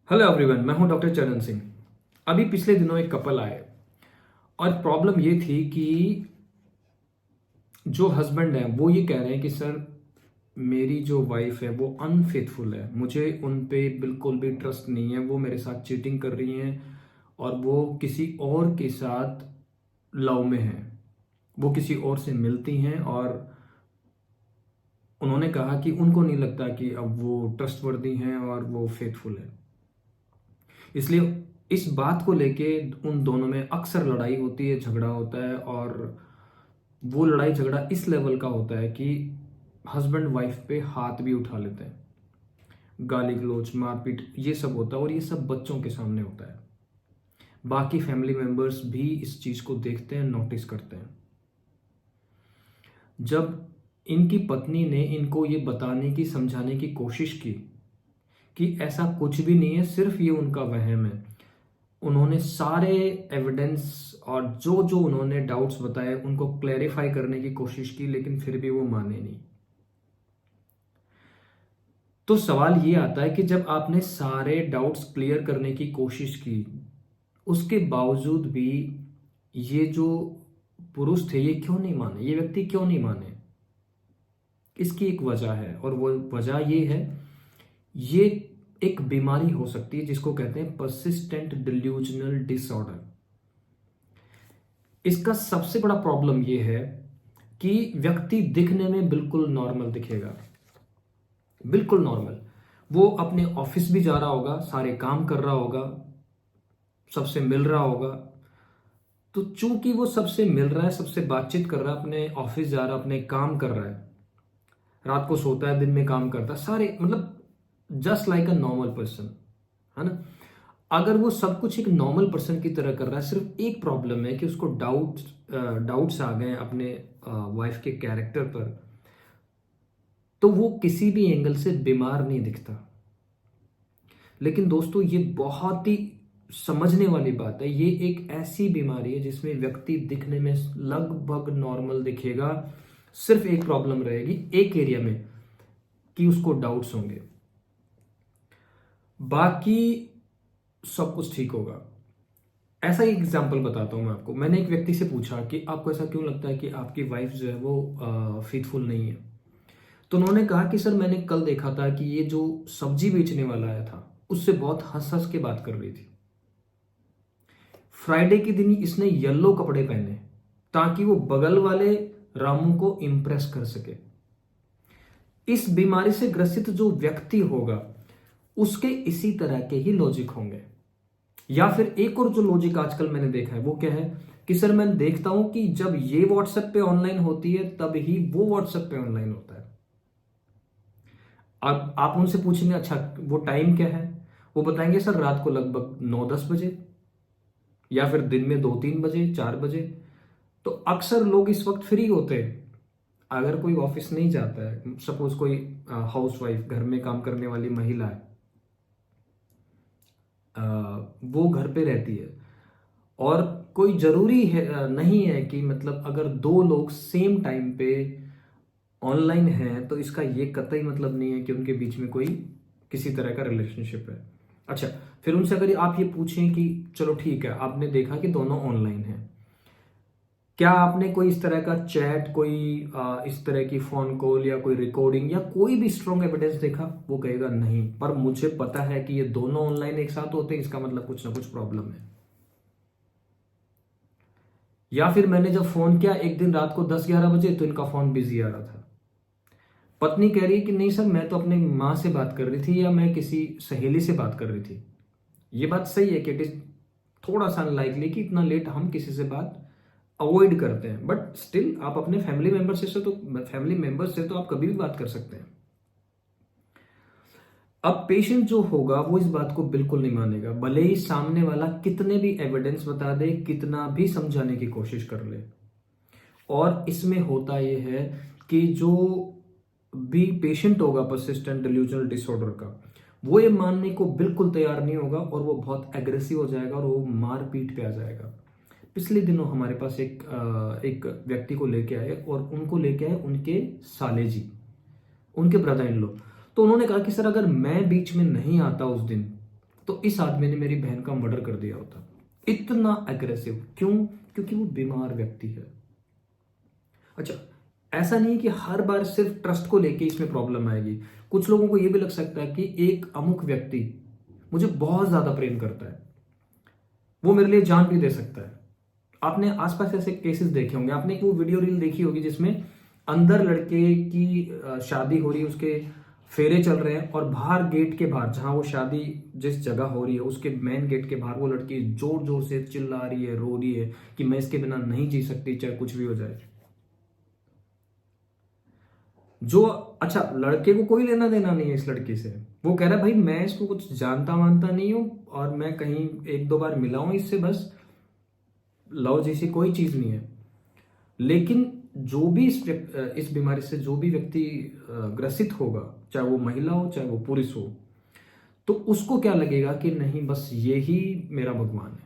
Hello everyone, मैं हूं doctor चरण सिंह। अभी पिछले दिनों एक कपल आए और प्रॉब्लम ये थी कि जो हस्बैंड है वो ये कह रहे हैं कि सर मेरी जो वाइफ है वो अनफेथफुल है, मुझे उन पे बिल्कुल भी ट्रस्ट नहीं है, वो मेरे साथ चीटिंग कर रही हैं और वो किसी और के साथ लव में है, वो किसी और से मिलती हैं और उन्होंने कहा कि उनको नहीं लगता कि अब वो ट्रस्टवर्दी हैं और वो फेथफुल है। इसलिए इस बात को लेके उन दोनों में अक्सर लड़ाई होती है, झगड़ा होता है और वो लड़ाई झगड़ा इस लेवल का होता है कि हस्बैंड वाइफ पे हाथ भी उठा लेते हैं, गाली गलौज मारपीट ये सब होता है और ये सब बच्चों के सामने होता है। बाकी फैमिली मेंबर्स भी इस चीज को देखते हैं, नोटिस करते हैं। जब इनकी पत्नी ने इनको ये बताने की समझाने की कोशिश की कि ऐसा कुछ भी नहीं है, सिर्फ ये उनका वहम है, उन्होंने सारे एविडेंस और जो जो उन्होंने डाउट्स बताए उनको क्लैरिफाई करने की कोशिश की, लेकिन फिर भी वो माने नहीं। तो सवाल ये आता है कि जब आपने सारे डाउट्स क्लियर करने की कोशिश की, उसके बावजूद भी ये जो पुरुष थे ये क्यों नहीं माने, ये व्यक्ति क्यों नहीं माने? इसकी एक वजह है और वो वजह ये है, ये एक बीमारी हो सकती है जिसको कहते हैं परसिस्टेंट डिल्यूजनल डिसऑर्डर। इसका सबसे बड़ा प्रॉब्लम ये है कि व्यक्ति दिखने में बिल्कुल नॉर्मल दिखेगा, बिल्कुल नॉर्मल। वो अपने ऑफिस भी जा रहा होगा, सारे काम कर रहा होगा, सबसे मिल रहा होगा। तो चूंकि वो सबसे मिल रहा है, सबसे बातचीत कर रहा है, अपने ऑफिस जा रहा है, अपने काम कर रहा है, रात को सोता है, दिन में काम करता है, सारे मतलब just like a normal person, है ना। अगर वो सब कुछ एक नॉर्मल पर्सन की तरह कर रहा है, सिर्फ एक प्रॉब्लम है कि उसको डाउट्स आ गए अपने वाइफ के कैरेक्टर पर, तो वो किसी भी एंगल से बीमार नहीं दिखता। लेकिन दोस्तों ये बहुत ही समझने वाली बात है, ये एक ऐसी बीमारी है जिसमें व्यक्ति दिखने में लगभग नॉर्मल दिखेगा, सिर्फ एक प्रॉब्लम रहेगी एक एरिया में कि उसको डाउट्स होंगे, बाकी सब कुछ ठीक होगा। ऐसा ही एग्जाम्पल बताता हूं मैं आपको। मैंने एक व्यक्ति से पूछा कि आपको ऐसा क्यों लगता है कि आपकी वाइफ जो है वो फेथफुल नहीं है? तो उन्होंने कहा कि सर मैंने कल देखा था कि ये जो सब्जी बेचने वाला आया था उससे बहुत हंस हंस के बात कर रही थी। फ्राइडे के दिन इसने येलो कपड़े पहने ताकि वो बगल वाले रामू को इंप्रेस कर सके। इस बीमारी से ग्रसित जो व्यक्ति होगा उसके इसी तरह के ही लॉजिक होंगे। या फिर एक और जो लॉजिक आजकल मैंने देखा है वो क्या है कि सर मैं देखता हूं कि जब ये व्हाट्सएप पे ऑनलाइन होती है तब ही वो व्हाट्सएप पे ऑनलाइन होता है। अब आप उनसे पूछेंगे अच्छा वो टाइम क्या है, वो बताएंगे सर रात को लगभग 9-10 बजे या फिर दिन में 2-3 बजे 4 बजे। तो अक्सर लोग इस वक्त फ्री होते हैं। अगर कोई ऑफिस नहीं जाता है, सपोज कोई हाउस वाइफ घर में काम करने वाली महिला है, वो घर पे रहती है और कोई जरूरी है नहीं है कि मतलब अगर दो लोग सेम टाइम पे ऑनलाइन हैं तो इसका ये कतई मतलब नहीं है कि उनके बीच में कोई किसी तरह का रिलेशनशिप है। अच्छा, फिर उनसे अगर आप ये पूछें कि चलो ठीक है आपने देखा कि दोनों ऑनलाइन हैं, क्या आपने कोई इस तरह का चैट, कोई इस तरह की फोन कॉल या कोई रिकॉर्डिंग या कोई भी स्ट्रॉन्ग एविडेंस देखा? वो कहेगा नहीं, पर मुझे पता है कि ये दोनों ऑनलाइन एक साथ होते हैं, इसका मतलब कुछ ना कुछ प्रॉब्लम है। या फिर मैंने जब फोन किया एक दिन रात को 10-11 बजे तो इनका फोन बिजी आ रहा था। पत्नी कह रही है कि नहीं सर मैं तो अपनी माँ से बात कर रही थी या मैं किसी सहेली से बात कर रही थी। ये बात सही है कि इट इज थोड़ा सा अनलाइकली कि इतना लेट हम किसी से बात अवॉइड करते हैं, बट स्टिल आप अपने फैमिली मेंबर से तो आप कभी भी बात कर सकते हैं। अब पेशेंट जो होगा वो इस बात को बिल्कुल नहीं मानेगा, भले ही सामने वाला कितने भी एविडेंस बता दे, कितना भी समझाने की कोशिश कर ले। और इसमें होता यह है कि जो भी पेशेंट होगा परसिस्टेंट डिल्यूजनल डिसऑर्डर का, वो ये मानने को बिल्कुल तैयार नहीं होगा और वो बहुत एग्रेसिव हो जाएगा और वो मारपीट पे आ जाएगा। पिछले दिनों हमारे पास एक व्यक्ति को लेके आए और उनको लेके आए उनके साले जी, उनके ब्रदर इन लॉ। तो उन्होंने कहा कि सर अगर मैं बीच में नहीं आता उस दिन तो इस आदमी ने मेरी बहन का मर्डर कर दिया होता। इतना एग्रेसिव क्यों? क्योंकि वो बीमार व्यक्ति है। अच्छा, ऐसा नहीं है कि हर बार सिर्फ ट्रस्ट को लेके इसमें प्रॉब्लम आएगी। कुछ लोगों को यह भी लग सकता है कि एक अमुक व्यक्ति मुझे बहुत ज्यादा प्रेम करता है, वो मेरे लिए जान भी दे सकता है। आपने आसपास ऐसे केसेस देखे होंगे। आपने एक वो वीडियो रील देखी होगी जिसमें अंदर लड़के की शादी हो रही है, उसके फेरे चल रहे हैं, और बाहर गेट के बाहर, जहां वो शादी जिस जगह हो रही है उसके मेन गेट के बाहर, वो लड़की जोर जोर से चिल्ला रही है, रो रही है कि मैं इसके बिना नहीं जी सकती, चाहे कुछ भी हो जाए। जो अच्छा, लड़के को कोई लेना देना नहीं है इस लड़की से। वो कह रहा है भाई मैं इसको कुछ जानता मानता नहीं हूं, और मैं कहीं एक दो बार मिला हूं इससे, बस लव जैसी कोई चीज नहीं है। लेकिन जो भी इस बीमारी से जो भी व्यक्ति ग्रसित होगा, चाहे वो महिला हो चाहे वो पुरुष हो, तो उसको क्या लगेगा कि नहीं बस ये ही मेरा भगवान है।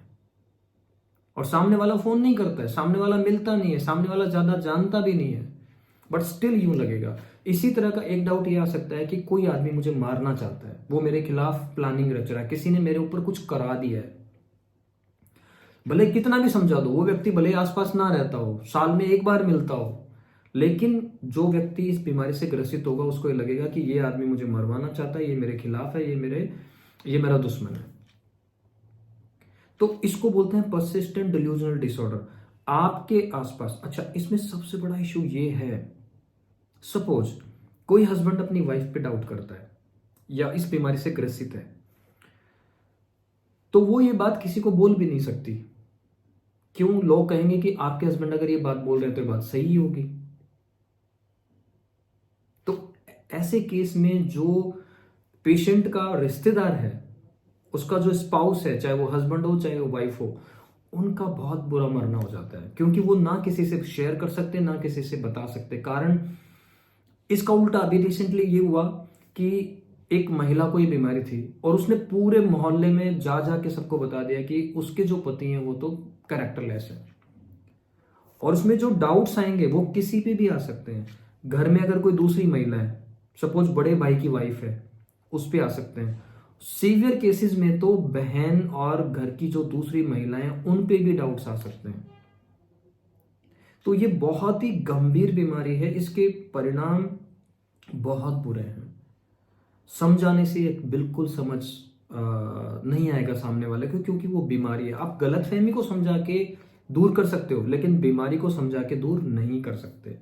और सामने वाला फोन नहीं करता है, सामने वाला मिलता नहीं है, सामने वाला ज्यादा जानता भी नहीं है, बट स्टिल यूं लगेगा। इसी तरह का एक डाउट ये आ सकता है कि कोई आदमी मुझे मारना चाहता है, वो मेरे खिलाफ प्लानिंग रच रहा है, किसी ने मेरे ऊपर कुछ करा दिया है। भले कितना भी समझा दो, वो व्यक्ति भले आसपास ना रहता हो, साल में एक बार मिलता हो, लेकिन जो व्यक्ति इस बीमारी से ग्रसित होगा उसको ये लगेगा कि ये आदमी मुझे मरवाना चाहता है, ये मेरे खिलाफ है, ये मेरा दुश्मन है। तो इसको बोलते हैं पर्सिस्टेंट डिल्यूजनल डिसऑर्डर। आपके आसपास, अच्छा इसमें सबसे बड़ा इशू ये है, सपोज कोई हस्बैंड अपनी वाइफ पे डाउट करता है या इस बीमारी से ग्रसित है, तो वो ये बात किसी को बोल भी नहीं सकती। क्यों? लोग कहेंगे कि आपके हस्बैंड अगर ये बात बोल रहे हैं तो ये बात सही होगी। तो ऐसे केस में जो पेशेंट का रिश्तेदार है, उसका जो स्पाउस है, चाहे वो हस्बैंड हो चाहे वो वाइफ हो, उनका बहुत बुरा मरना हो जाता है, क्योंकि वो ना किसी से शेयर कर सकते ना किसी से बता सकते। कारण इसका उल्टा अभी रिसेंटली ये हुआ कि एक महिला को ये बीमारी थी और उसने पूरे मोहल्ले में जा जा के सबको बता दिया कि उसके जो पति हैं वो तो कैरेक्टरलेस है। और उसमें जो डाउट्स आएंगे वो किसी पे भी आ सकते हैं। घर में अगर कोई दूसरी महिला है, सपोज बड़े भाई की वाइफ है, उस पे आ सकते हैं। सीवियर केसेस में तो बहन और घर की जो दूसरी महिलाएं हैं उन पे भी डाउट्स आ सकते हैं। तो ये बहुत ही गंभीर बीमारी है, इसके परिणाम बहुत बुरे हैं। समझाने से एक बिल्कुल समझ नहीं आएगा सामने वाले को, क्योंकि वो बीमारी है। आप गलतफहमी को समझा के दूर कर सकते हो, लेकिन बीमारी को समझा के दूर नहीं कर सकते।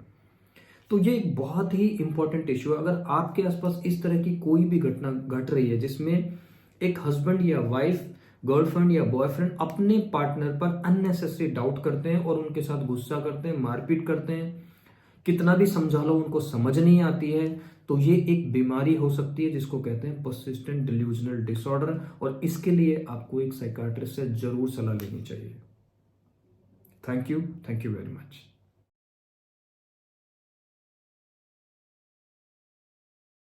तो ये एक बहुत ही इंपॉर्टेंट इश्यू है। अगर आपके आसपास इस तरह की कोई भी घटना घट रही है जिसमें एक हस्बैंड या वाइफ, गर्लफ्रेंड या बॉयफ्रेंड अपने पार्टनर पर अननेसेसरी डाउट करते हैं और उनके साथ गुस्सा करते हैं, मारपीट करते हैं, कितना भी समझा लो उनको समझ नहीं आती है, तो ये एक बीमारी हो सकती है जिसको कहते हैं पर्सिस्टेंट डिल्यूजनल डिसऑर्डर। और इसके लिए आपको एक साइकाट्रिस्ट से जरूर सलाह लेनी चाहिए। Thank you very much.